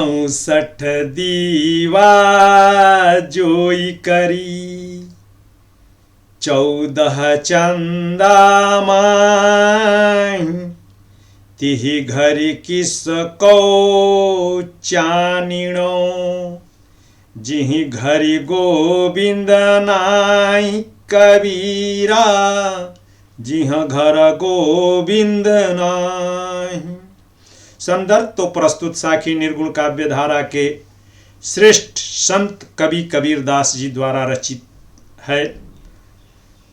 64 दीवा जोई करी, 14 चंदा माही, तिहि घरी किसको चानिणो, जिहि घरी गोविंद नाई कबीरा, जिह घर गोविंद नाई। संदर्भ तो प्रस्तुत साखी निर्गुण काव्य धारा के श्रेष्ठ संत कवि कबीरदास जी द्वारा रचित है,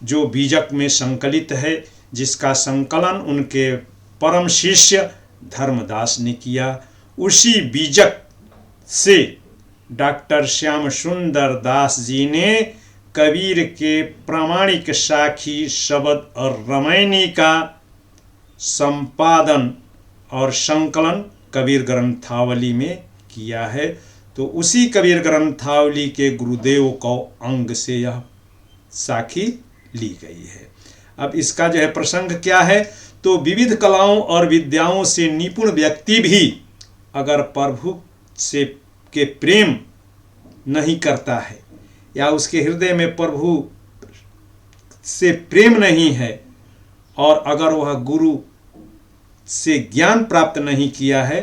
जो बीजक में संकलित है, जिसका संकलन उनके परम शिष्य धर्मदास ने किया। उसी बीजक से डॉक्टर श्याम सुंदर दास जी ने कबीर के प्रामाणिक साखी शब्द और रामायणी का संपादन और संकलन कबीर ग्रंथावली में किया है। तो उसी कबीर ग्रंथावली के गुरुदेव को अंग से यह साखी ली गई है। अब इसका जो है प्रसंग क्या है, तो विविध कलाओं और विद्याओं से निपुण व्यक्ति भी अगर प्रभु से के प्रेम नहीं करता है या उसके हृदय में प्रभु से प्रेम नहीं है, और अगर वह गुरु से ज्ञान प्राप्त नहीं किया है,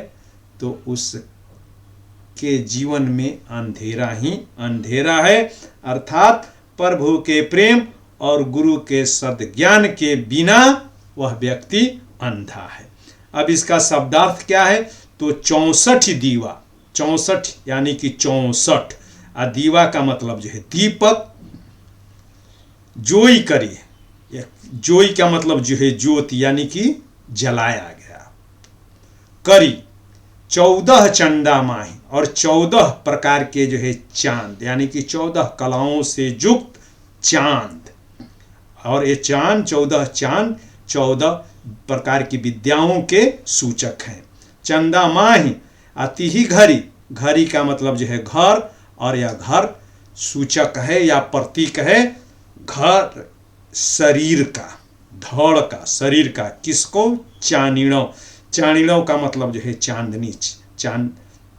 तो उसके जीवन में अंधेरा ही अंधेरा है। अर्थात प्रभु के प्रेम और गुरु के सद्ज्ञान के बिना वह व्यक्ति अंधा है। अब इसका शब्दार्थ क्या है, तो 64 दीवा, 64 यानी कि 64, और दीवा का मतलब जो है दीपक, जोई करी, जोई का मतलब जो है ज्योति यानी कि जलाया गया, करी 14 चंदा माही, और 14 प्रकार के जो है चांद, यानी कि 14 कलाओं से युक्त चांद, और ये चांद 14 चांद 14 प्रकार की विद्याओं के सूचक हैं। चंदा माही, अतिही घरी, घरी का मतलब जो है घर, और यह घर सूचक है या प्रतीक है घर शरीर का, धड़ का, शरीर का। किसको, चानिणों, चानिणों का मतलब जो है चांदनी, चांद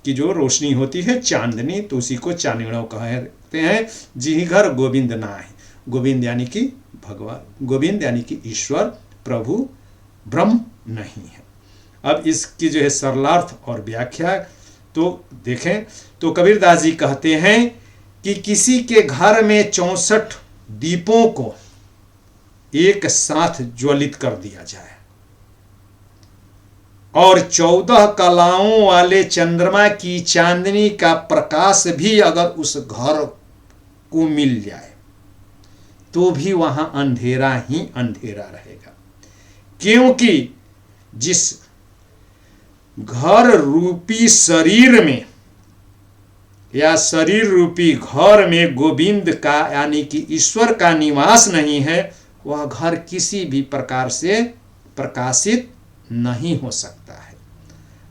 की जो रोशनी होती है चांदनी, तो उसी को चानिणों कहते हैं। जिहि घर गोविंद नाहि, गोविंद यानी कि भगवान, गोविंद यानी कि ईश्वर, प्रभु ब्रह्म नहीं है। अब इसकी जो है सरलार्थ और व्याख्या तो देखें, तो कबीरदास जी कहते हैं कि किसी के घर में 64 दीपों को एक साथ ज्वलित कर दिया जाए, और 14 कलाओं वाले चंद्रमा की चांदनी का प्रकाश भी अगर उस घर को मिल जाए, तो भी वहां अंधेरा ही अंधेरा रहेगा। क्योंकि जिस घर रूपी शरीर में या शरीर रूपी घर में गोविंद का यानी कि ईश्वर का निवास नहीं है, वह घर किसी भी प्रकार से प्रकाशित नहीं हो सकता है।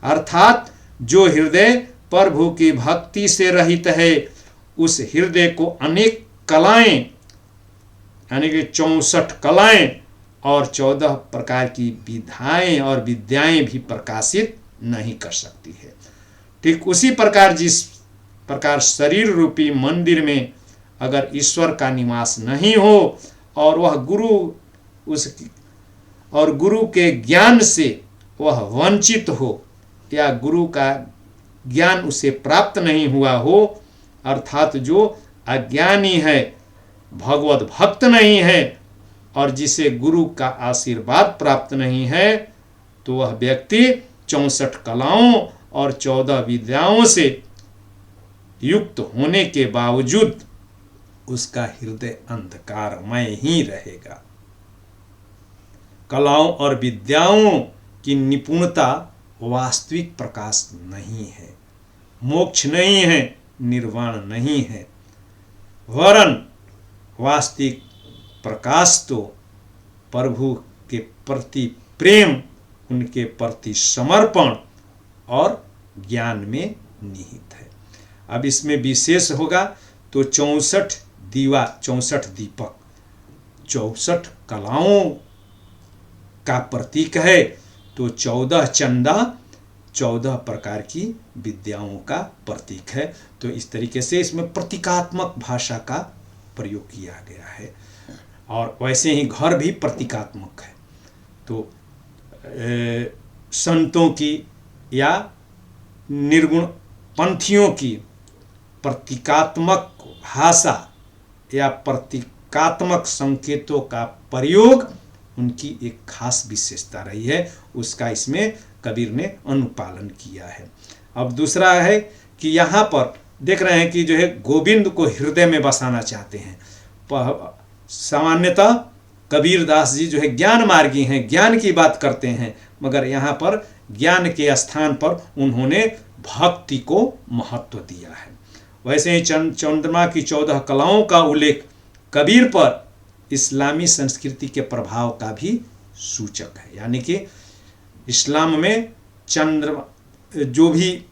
अर्थात जो हृदय प्रभु की भक्ति से रहित है, उस हृदय को अनेक कलाएं यानी कि 64 कलाएं और 14 प्रकार की विधाएं और विद्याएं भी प्रकाशित नहीं कर सकती है। ठीक उसी प्रकार जिस प्रकार शरीर रूपी मंदिर में अगर ईश्वर का निवास नहीं हो और वह गुरु के ज्ञान से वह वंचित हो, या गुरु का ज्ञान उसे प्राप्त नहीं हुआ हो, अर्थात जो अज्ञानी है, भगवत भक्त नहीं है, और जिसे गुरु का आशीर्वाद प्राप्त नहीं है, तो वह व्यक्ति 64 कलाओं और 14 विद्याओं से युक्त होने के बावजूद उसका हृदय अंधकारमय ही रहेगा। कलाओं और विद्याओं की निपुणता वास्तविक प्रकाश नहीं है, मोक्ष नहीं है, निर्वाण नहीं है, वरन वास्तविक प्रकाश तो प्रभु के प्रति प्रेम, उनके प्रति समर्पण और ज्ञान में निहित है। अब इसमें विशेष होगा तो 64 दीवा, 64 दीपक 64 कलाओं का प्रतीक है, तो 14 चंदा 14 प्रकार की विद्याओं का प्रतीक है। तो इस तरीके से इसमें प्रतीकात्मक भाषा का प्रयोग किया गया है। और वैसे ही घर भी प्रतीकात्मक है। तो संतों की या निर्गुण पंथियों की प्रतीकात्मक भाषा या प्रतीकात्मक संकेतों का प्रयोग उनकी एक खास विशेषता रही है, उसका इसमें कबीर ने अनुपालन किया है। अब दूसरा है कि यहाँ पर देख रहे हैं कि जो है गोविंद को हृदय में बसाना चाहते हैं। सामान्यतः कबीरदास जी जो है ज्ञान मार्गी हैं, ज्ञान की बात करते हैं, मगर यहाँ पर ज्ञान के स्थान पर उन्होंने भक्ति को महत्व दिया है। वैसे ही चंद्रमा की 14 कलाओं का उल्लेख कबीर पर इस्लामी संस्कृति के प्रभाव का भी सूचक है। यानी कि इस्लाम में चंद्रमा जो भी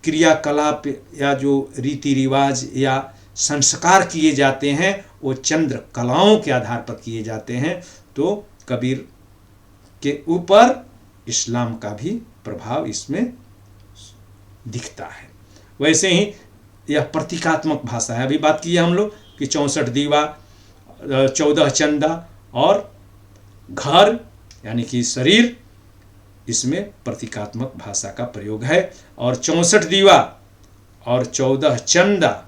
क्रियाकलाप या जो रीति रिवाज या संस्कार किए जाते हैं वो चंद्र कलाओं के आधार पर किए जाते हैं। तो कबीर के ऊपर इस्लाम का भी प्रभाव इसमें दिखता है। वैसे ही यह प्रतीकात्मक भाषा है। अभी बात की है हम लोग कि 64 दीवा, 14 चंदा और घर यानी कि शरीर, इसमें प्रतीकात्मक भाषा का प्रयोग है। और 64 दीवा और 14 चंदा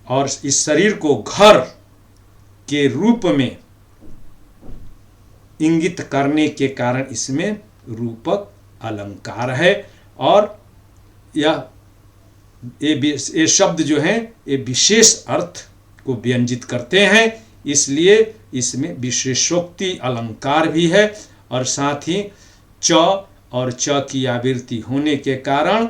और इस शरीर को घर के रूप में इंगित करने के कारण इसमें रूपक अलंकार है। और ये शब्द जो हैं ये विशेष अर्थ को व्यंजित करते हैं, इसलिए इसमें विशेषोक्ति अलंकार भी है। और साथ ही च और च की आवृत्ति होने के कारण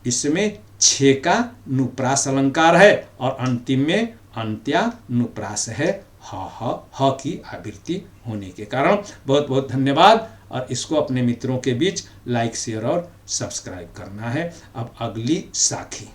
इसमें 6 का नुप्रास अलंकार है और अंतिम में अंत्यानुप्रास है, ह की आवृत्ति होने के कारण। बहुत बहुत धन्यवाद। और इसको अपने मित्रों के बीच लाइक, शेयर और सब्सक्राइब करना है। अब अगली साखी।